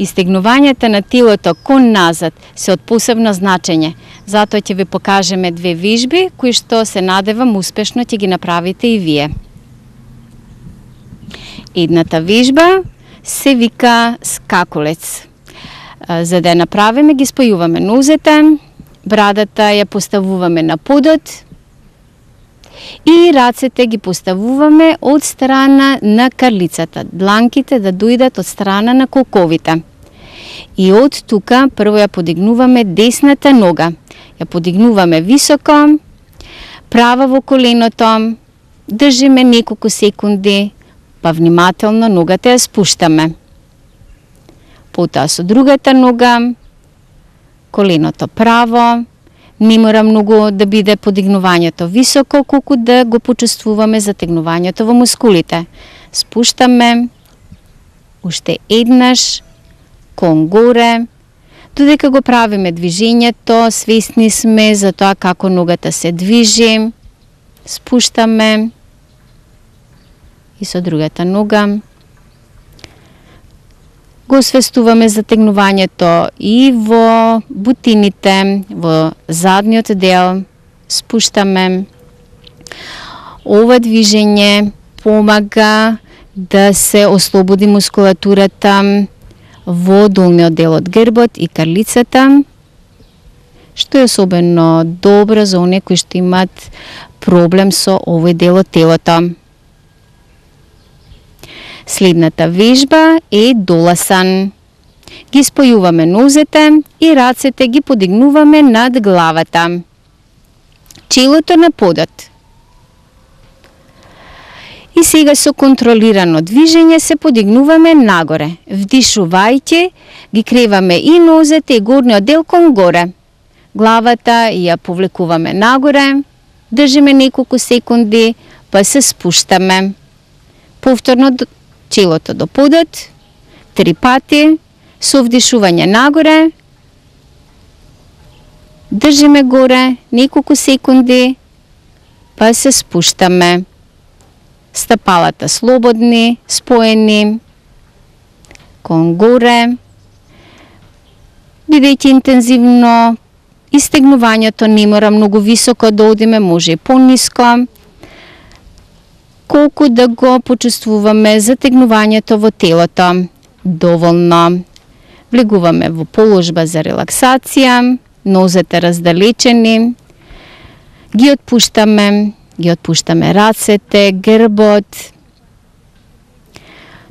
Истегнувањето на телото кон назад се од посебно значење. Затоа ќе ви покажеме две вежби кои што се надевам успешно ќе ги направите и вие. Едната вежба се вика скакулец. За да ја направиме, ги спојуваме нозете, брадата ја поставуваме на подот и рацете ги поставуваме од страна на карлицата. Дланките да дојдат од страна на колковите. И од тука прво ја подигнуваме десната нога. Ја подигнуваме високо, права во коленото, држиме неколку секунди, па внимателно ногата ја спуштаме. Потоа со другата нога, коленото право, не мора многу да биде подигнувањето високо, колку да го почувствуваме затегнувањето во мускулите. Спуштаме, уште еднаш, кон горе, додека го правиме движењето, свесни сме за тоа како ногата се движи, спуштаме и со другата нога. Го освестуваме затегнувањето и во бутините, во задниот дел, спуштаме. Ова движење помага да се ослободи мускулатурата во долниот дел од грбот и карлицата, што е особено добро за оние кои што имат проблем со овој дел од телото. Следната вежба е доласан. Ги спојуваме нозете и рацете ги подигнуваме над главата. Челото на подот. И сега со контролирано движење се подигнуваме нагоре. Вдишувајќи, ги креваме и нозете и горниот дел кон горе. Главата ја повлекуваме нагоре, држиме неколку секунди, па се спуштаме. Повторно челото до подот, 3 пати, со вдишување нагоре, држиме горе неколку секунди, па се спуштаме. Стапалата слободни, споени, кон горе, бидејќи интензивно, истегнувањето не мора многу високо да одиме, може и пониско, колку да го почувствуваме затегнувањето во телото. Доволно. Влегуваме во положба за релаксација, нозете раздалечени, ги отпуштаме рацете, грбот.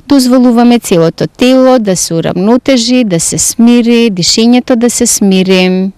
Дозволуваме целото тело да се урамнотежи, да се смири, дишењето да се смири.